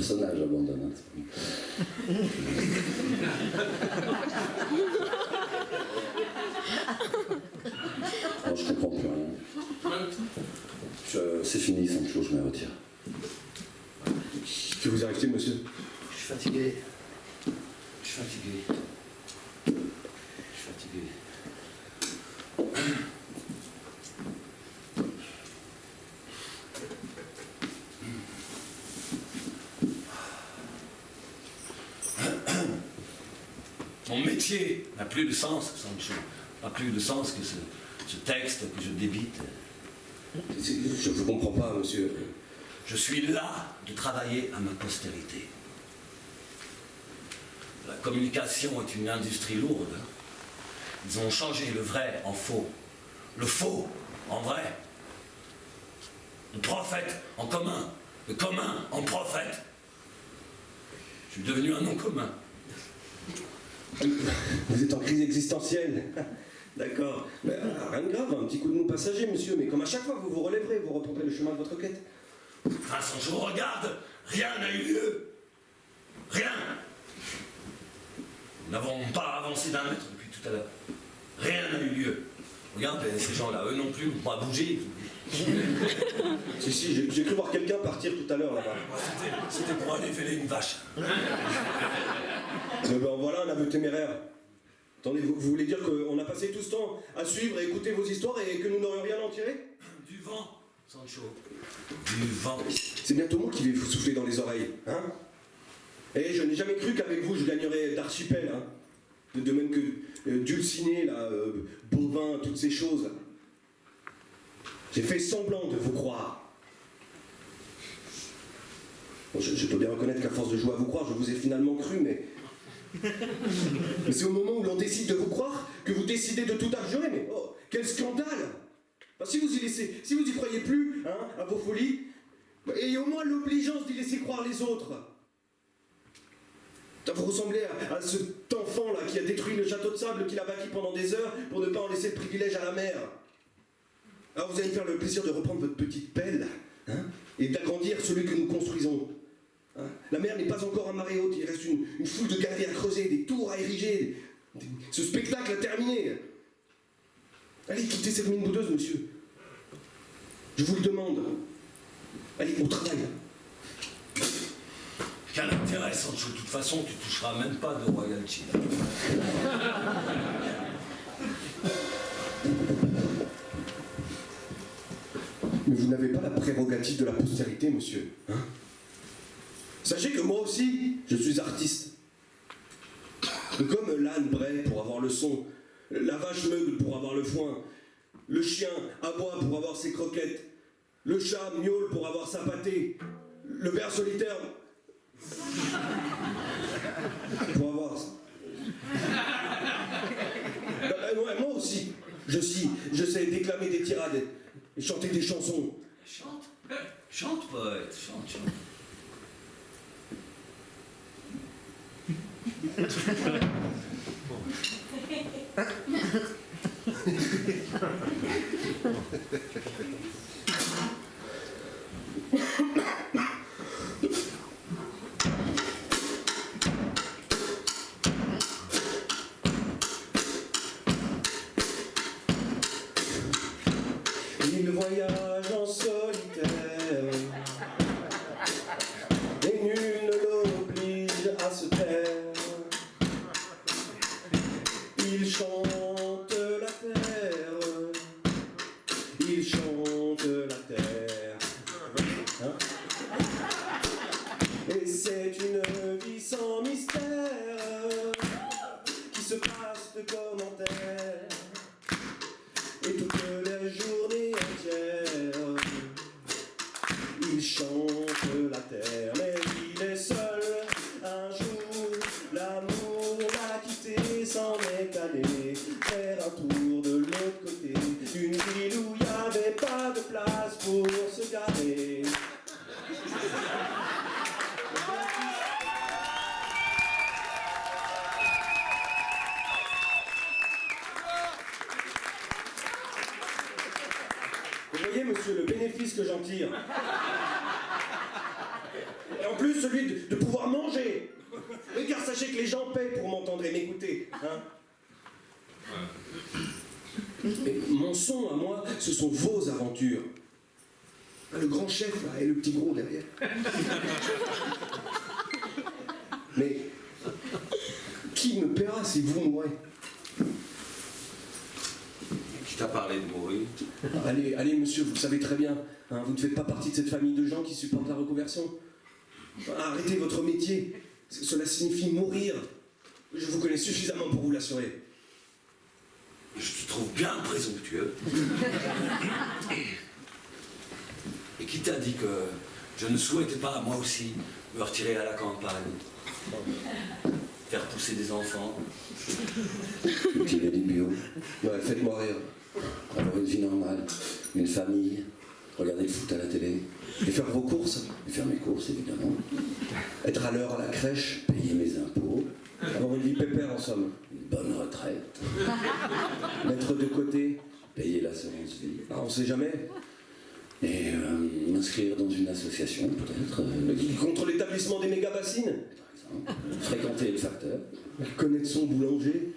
personnage abandonne. Hein. Non, je comprends plus rien. C'est fini, Sancho, je me retire. Que vous arrive-t-il, monsieur? Je suis fatigué. Je suis fatigué. Je suis fatigué. Mon métier n'a plus de sens, Sancho. N'a plus de sens que ce texte que je débite. Je ne comprends pas, monsieur. Je suis là de travailler à ma postérité. La communication est une industrie lourde. Ils ont changé le vrai en faux, le faux en vrai, le prophète en commun, le commun en prophète. Je suis devenu un nom commun. Vous êtes en crise existentielle. D'accord. Mais, rien de grave, un petit coup de mou passager, monsieur. Mais comme à chaque fois que vous vous relèverez, vous reprendrez le chemin de votre quête. Ah, Sancho, regarde, rien n'a eu lieu. Rien. Nous n'avons pas avancé d'un mètre depuis tout à l'heure. Rien n'a eu lieu. Regarde, ces gens-là, eux non plus, n'ont pas bougé. Si, j'ai cru voir quelqu'un partir tout à l'heure là-bas. C'était pour aller fêler une vache. Mais ben voilà un aveu téméraire. Attendez, vous voulez dire qu'on a passé tout ce temps à suivre et écouter vos histoires et que nous n'aurions rien à en tirer? Du vent, Sancho. Du vent. C'est bientôt moi qui vais vous souffler dans les oreilles, hein? Et je n'ai jamais cru qu'avec vous je gagnerais d'archipel, hein? De même que Dulciné, là, Bovin, toutes ces choses. J'ai fait semblant de vous croire. Bon, je dois bien reconnaître qu'à force de jouer à vous croire, je vous ai finalement cru, mais c'est au moment où l'on décide de vous croire que vous décidez de tout abjurer, mais oh, quel scandale! Enfin, si vous y croyez plus, hein, à vos folies, ayez au moins l'obligeance d'y laisser croire les autres. Vous ressemblez à cet enfant là qui a détruit le château de sable qu'il a bâti pendant des heures pour ne pas en laisser le privilège à la mère. Alors vous allez me faire le plaisir de reprendre votre petite pelle, hein, et d'agrandir celui que nous construisons. Hein. La mer n'est pas encore à marée haute, il reste une foule de galeries à creuser, des tours à ériger, ce spectacle à terminer. Allez, quittez cette mine boudeuse, monsieur. Je vous le demande. Allez, au travail. Quel intérêt, Sancho? De toute façon, tu toucheras même pas de royalty. Mais vous n'avez pas la prérogative de la postérité, monsieur. Hein? Sachez que moi aussi, je suis artiste. Comme l'âne braie pour avoir le son, la vache meugle pour avoir le foin, le chien aboie pour avoir ses croquettes, le chat miaule pour avoir sa pâtée, le ver solitaire pour avoir... Ouais, moi aussi, je sais déclamer des tirades et chanter des chansons. Chante, chante, poète, chante, chante. Il voyage en solitaire et nul ne l'oblige à se taire. Il chante la terre, il chante la terre. Hein? Et c'est une vie sans mystère qui se passe de commentaires. Et toutes les journées entières, il chante la terre, mais il est seul. Un jour, l'amour l'a quitté, s'en est allé faire un tour de l'autre côté d'une ville où il n'y avait pas de place pour se garer. Vous voyez, monsieur, le bénéfice que j'en tire. Et en plus, celui de pouvoir manger. Oui, car sachez que les gens paient pour m'entendre et m'écouter. Hein. Mais mon son à moi, ce sont vos aventures. Le grand chef là et le petit gros derrière. Mais qui me paiera si vous mourrez? Qui t'a parlé de mourir? Allez, allez, monsieur, vous le savez très bien. Hein, vous ne faites pas partie de cette famille de gens qui supportent la reconversion. Arrêtez votre métier. Cela signifie mourir. Je vous connais suffisamment pour vous l'assurer. Je te trouve bien présomptueux. Et qui t'a dit que je ne souhaitais pas, moi aussi, me retirer à la campagne, faire pousser des enfants? Cultiver du bio, Ouais, faites-moi rire. avoir une vie normale, une famille, regarder le foot à la télé, Et faire vos courses, et faire mes courses évidemment, être à l'heure à la crèche, payer mes impôts, avoir une vie pépère en somme, une bonne retraite, mettre de côté, payer l'assurance vie, on sait jamais, et m'inscrire dans une association peut-être, contre l'établissement des méga-bassines, par exemple, fréquenter le facteur, connaître son boulanger,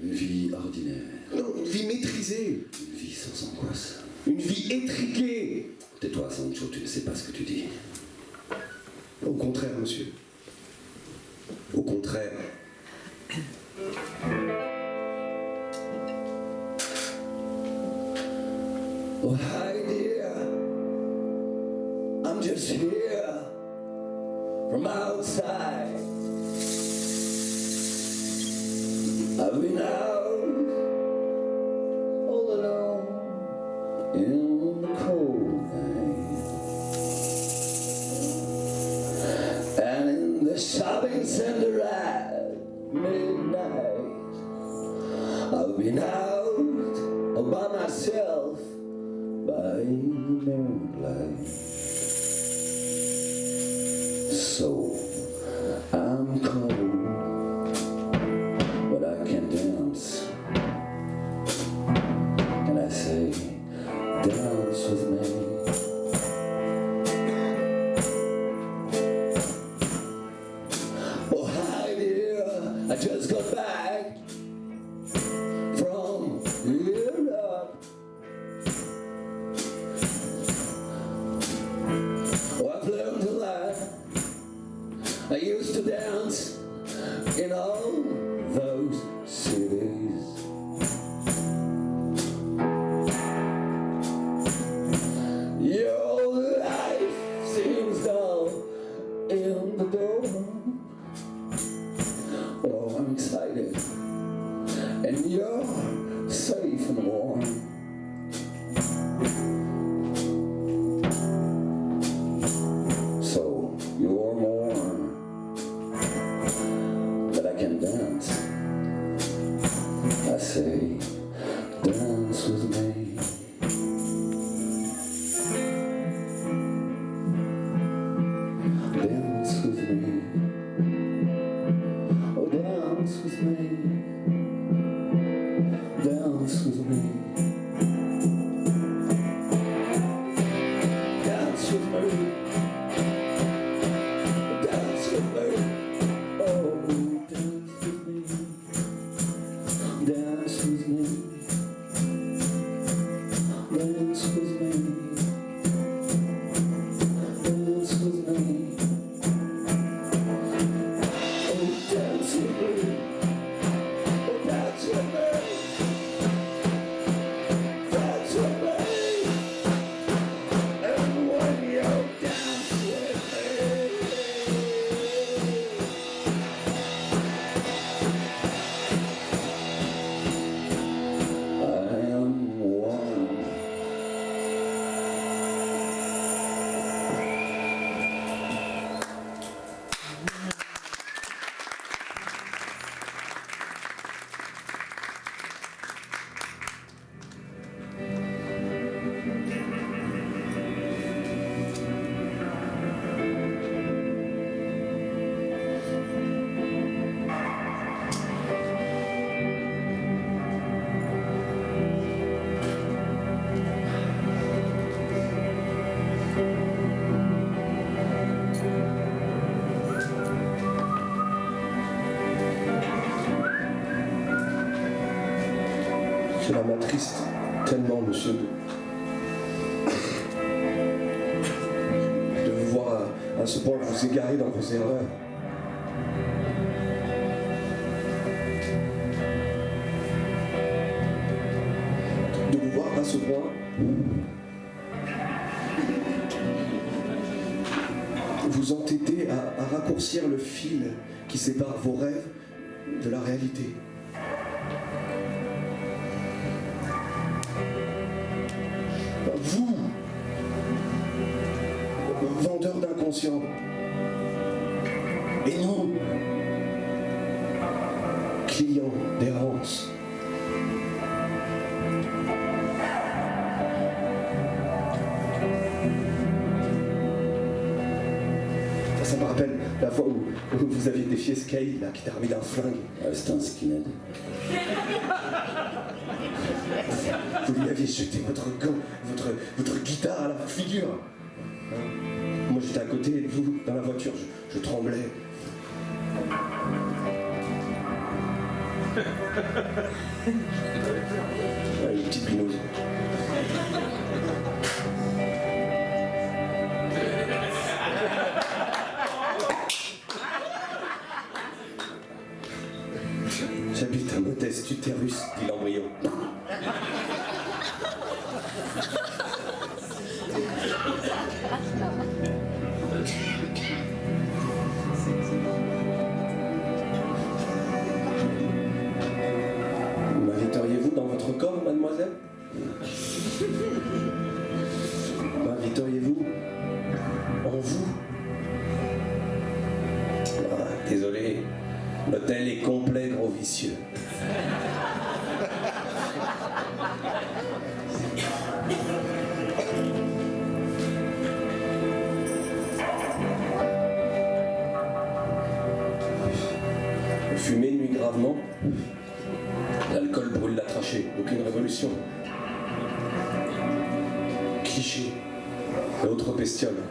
une vie ordinaire, non, une vie maîtrisée, une vie sans angoisse. une vie étriquée. Tais-toi, Sancho, tu ne sais pas ce que tu dis. Au contraire, monsieur. Au contraire. Oh, hi dear, I'm just here from outside. I've been out all alone in the cold night, and in the shopping center at midnight. I've been out all by myself by moonlight. So I'm cold, but I can dance. And I say, dance with me. Oh hi dear, I just got back from Europe. Oh, I've learned to laugh. I used to dance in all those cities. Your life seems dull in the door. Oh, I'm excited, and you're safe and warm. So you're more that I can dance. I say, dance with me. Dance with me. Oh, dance with me. Dance with me. Cela m'attriste tellement, monsieur, de vous voir à ce point vous égarer dans vos erreurs. De vous voir à ce point vous entêter à raccourcir le fil qui sépare vos rêves de la réalité. Vous, vendeur d'inconscient, et nous, clients d'errance. Ça me rappelle la fois où vous aviez défié Sky, là, qui t'a remis d'un flingue. C'est un skinhead. Vous lui aviez jeté votre gant, votre guitare à la figure. Hein? Moi j'étais à côté de vous, dans la voiture, je tremblais. Ouais, une petite binouse. J'habite un modeste utérus, dit l'embryon. M'inviteriez-vous dans votre corps, mademoiselle? M'inviteriez-vous en vous? Ah, désolé, l'hôtel est complet, gros vicieux. Fumer nuit gravement. L'alcool brûle la trachée. Aucune révolution. Cliché. Et autres bestioles.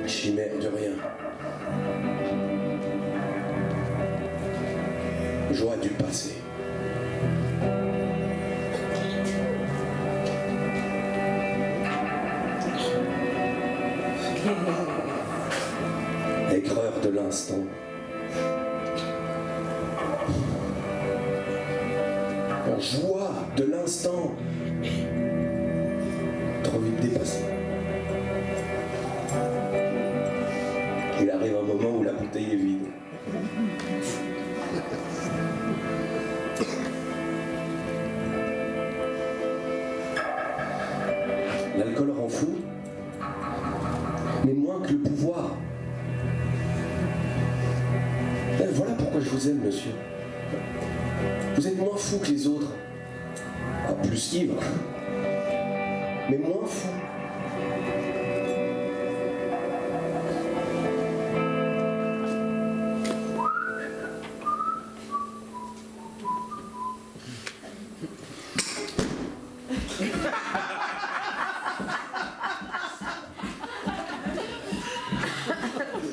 Chimère du rien. Joie du passé. Aigreur de l'instant. Joie de l'instant. Trop vite dépassé. Il arrive un moment où la bouteille est vide. L'alcool rend fou, mais moins que le pouvoir. Voilà pourquoi je vous aime, monsieur. Vous êtes moins fou que les autres. Ah, plus ivre, mais moins fou.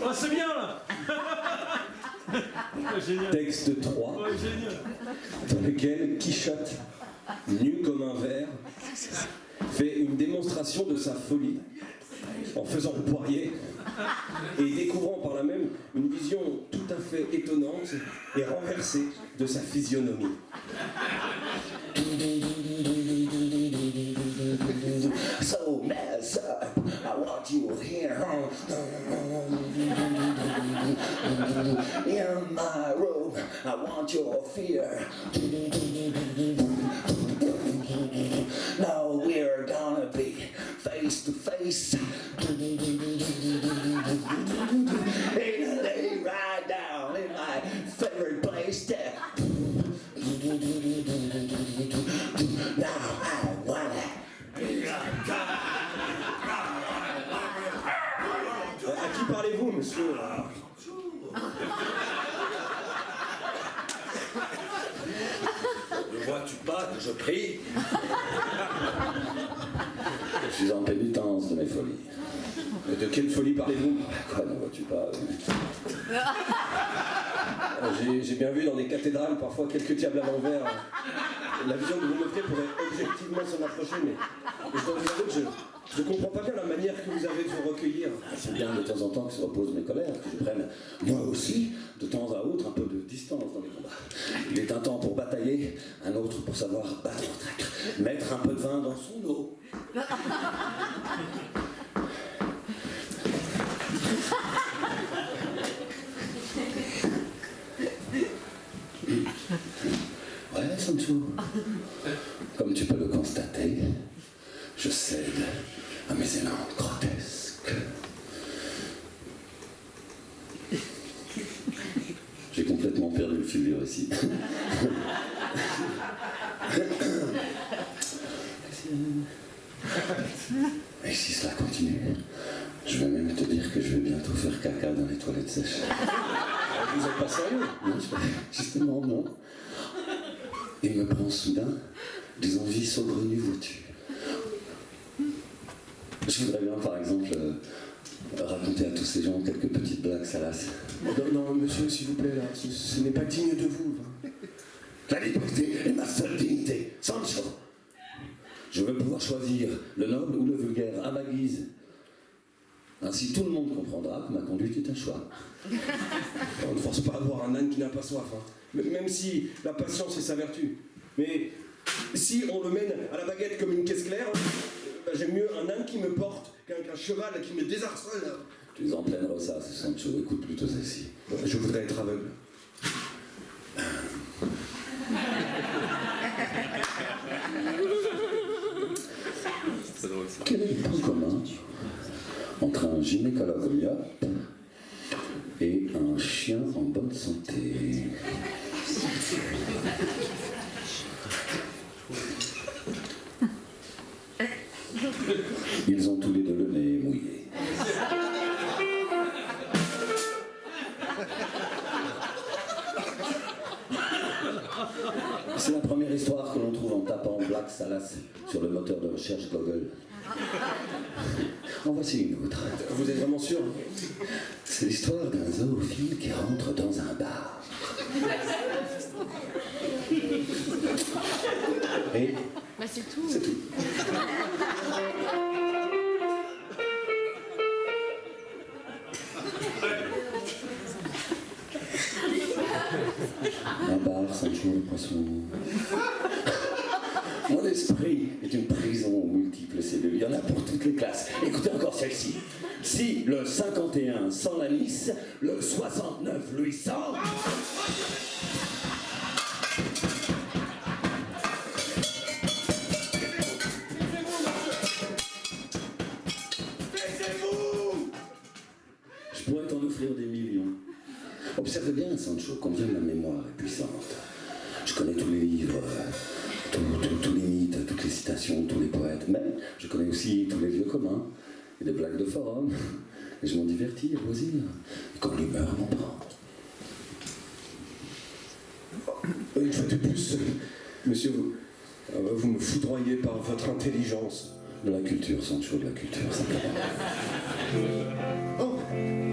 Oh, c'est bien là. Génial. Texte 3, Ouais, génial. dans lequel Quichotte, nu comme un ver, fait une démonstration de sa folie en faisant le poirier et découvrant par là même une vision tout à fait étonnante et renversée de sa physionomie. So mess up, I want you here. In my room, I want your fear. Now we're gonna be face to face. And lay right down in my favorite place there. Now I wanna. À qui parlez-vous, monsieur? Ne vois-tu pas que je prie? Je suis en pénitence de mes folies. De quelle folie parlez-vous? Quoi, n'en vois-tu pas? J'ai bien vu dans des cathédrales parfois quelques diables à l'envers. La vision que vous m'offrez pourrait objectivement s'en approcher, mais je dois vous avouer que je comprends pas bien la manière que vous avez de vous recueillir. C'est bien de temps en temps que se reposent mes colères, que je prenne, moi aussi, de temps à autre, un peu de distance dans les combats. Il est un temps pour batailler, un autre pour savoir battre en traître, mettre un peu de vin dans son eau. Ouais, Sancho. Comme tu peux le constater, je cède à mes élans grotesques. J'ai complètement perdu le fil du récit. Et si cela continue, je vais même te dire que je vais bientôt faire caca dans les toilettes sèches. Vous êtes pas sérieux? Non, justement, non. Il me prend soudain des envies saugrenues, vois-tu. Je voudrais bien, par exemple, raconter à tous ces gens quelques petites blagues salaces. Non, monsieur, s'il vous plaît, là, ce n'est pas digne de vous. La liberté est ma seule dignité, Sancho. Je veux pouvoir choisir le noble ou le vulgaire à ma guise. Ainsi, tout le monde comprendra que ma conduite est un choix. On ne force pas à boire un âne qui n'a pas soif, hein. Même si la patience est sa vertu. Mais si on le mène à la baguette comme une caisse claire, j'aime mieux un âne qui me porte qu'un cheval qui me désarçonne. Tu es en pleine ressasse, Sancho. Écoute plutôt celle-ci. Je voudrais être aveugle. Quel est le point commun entre un gynécologue myope et un chien en bonne santé? Ils ont tous les deux le nez mouillé. C'est la première histoire que l'on trouve en tapant Black Salas sur le moteur de recherche Google. En voici une autre. Vous êtes vraiment sûr? C'est l'histoire d'un zoophile qui rentre dans un bar. Et Bah c'est tout. c'est tout. Un bar, Sancho le poisson. Mon esprit est une prison aux multiples cellules. Il y en a pour toutes les classes. Écoutez encore celle-ci. Si le 51 sans la Nice, le 69 lui sent. Je pourrais t'en offrir des millions. Observe bien, Sancho, combien ma mémoire est puissante. Je connais tous les livres, tous les mythes, toutes les citations, tous les poètes, mais je connais aussi tous les lieux communs et les blagues de forum. Et je m'en divertis à loisir, quand l'humeur m'en prend. Une fois de plus, monsieur, vous me foudroyez par votre intelligence. De la culture, Sancho, de la culture, simplement. Oh,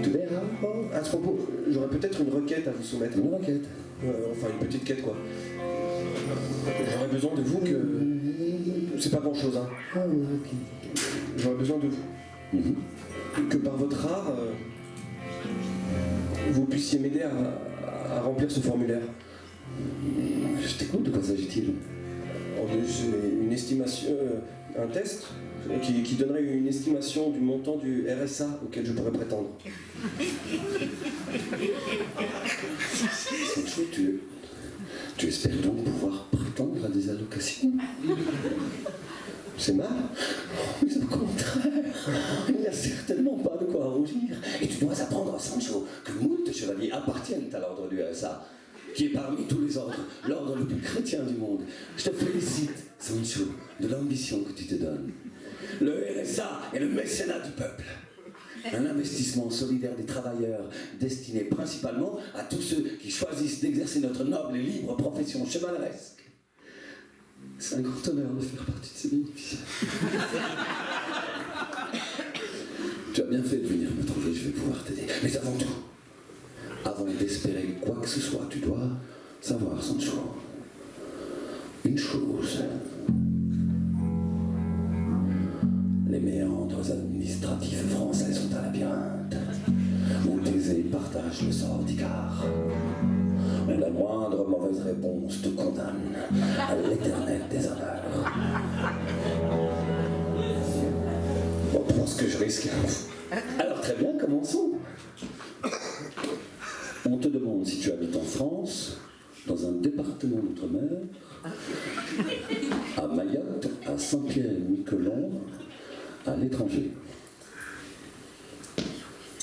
Tu verras. oh, à ce propos, j'aurais peut-être une requête à vous soumettre. Une requête. Enfin, une petite quête, quoi. J'aurais besoin de vous que... C'est pas grand-chose, hein. J'aurais besoin de vous. Que par votre art, vous puissiez m'aider à remplir ce formulaire. Je t'écoute, de quoi s'agit-il? C'est une estimation, un test qui donnerait une estimation du montant du RSA auquel je pourrais prétendre. Sancho, tu espères donc pouvoir prétendre à des allocations? C'est mal? Mais au contraire, il n'y a certainement pas de quoi rougir. Et tu dois apprendre, Sancho, que moult chevaliers appartiennent à l'ordre du RSA, qui est parmi tous les ordres, l'ordre le plus chrétien du monde. Je te félicite, Sancho, de l'ambition que tu te donnes. Le RSA est le mécénat du peuple. Un investissement solidaire des travailleurs, destiné principalement à tous ceux qui choisissent d'exercer notre noble et libre profession chevaleresque. C'est un grand honneur de faire partie de ces bénéficiaires. Tu as bien fait de venir me trouver, je vais pouvoir t'aider. Mais avant tout, avant d'espérer quoi que ce soit, tu dois savoir, Sancho, une chose. Les méandres administratifs français sont un labyrinthe où Thésée partage le sort d'Icare. Où la moindre mauvaise réponse te condamne à l'éternel déshonneur. Bon, pour ce que je risque. Alors très bien, commençons. On te demande si tu habites en France, dans un département d'outre-mer, à Mayotte, à Saint-Pierre-et-Miquelon, à l'étranger.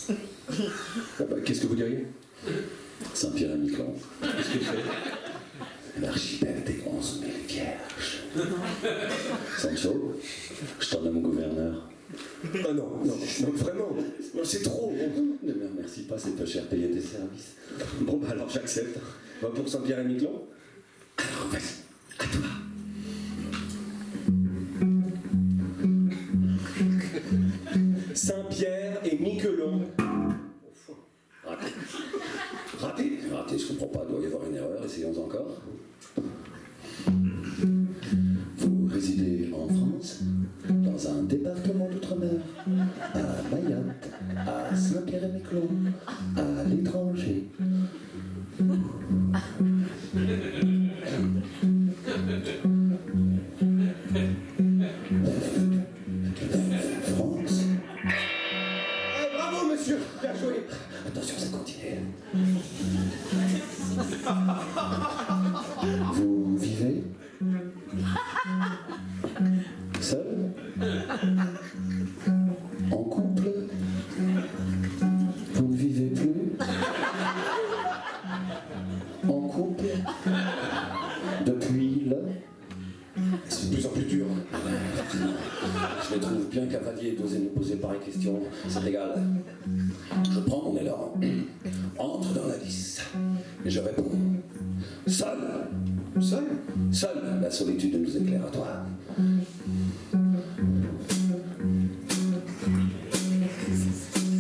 Ah bah, qu'est-ce que vous diriez? Saint-Pierre-et-Miquelon. Qu'est-ce que c'est? L'archipel des 11 000 vierges. Sancho, je t'en nomme gouverneur. Ah non, vraiment, non, c'est trop. Ne me remercie pas, c'est peu cher payer tes services. Bon, bah alors j'accepte. Va pour Saint-Pierre-et-Miquelon. Alors vas-y, à toi. Saint-Pierre-et-Miquelon. Raté. Raté. Raté, je comprends pas, il doit y avoir une erreur, essayons encore. Vous résidez en France, dans un département d'outre-mer, à Mayotte, à Saint-Pierre-et-Miquelon, à l'étranger. France. Bravo, monsieur. Bien joué. Attention, ça continue. Vous vivez seul? En couple? Vous ne vivez plus? En couple? Depuis le? C'est de plus en plus dur. Je les trouve bien cavaliers d'oser nous poser pareille question. C'est égal. Je prends mon élan, entre dans la liste, et je réponds. Seul. Seul? Seul, la solitude nous éclaire à toi.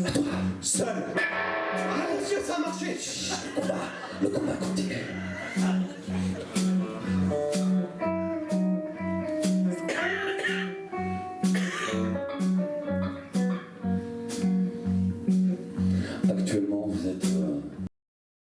À toi. Seul. Ah, monsieur, ça a marché. Le combat continue.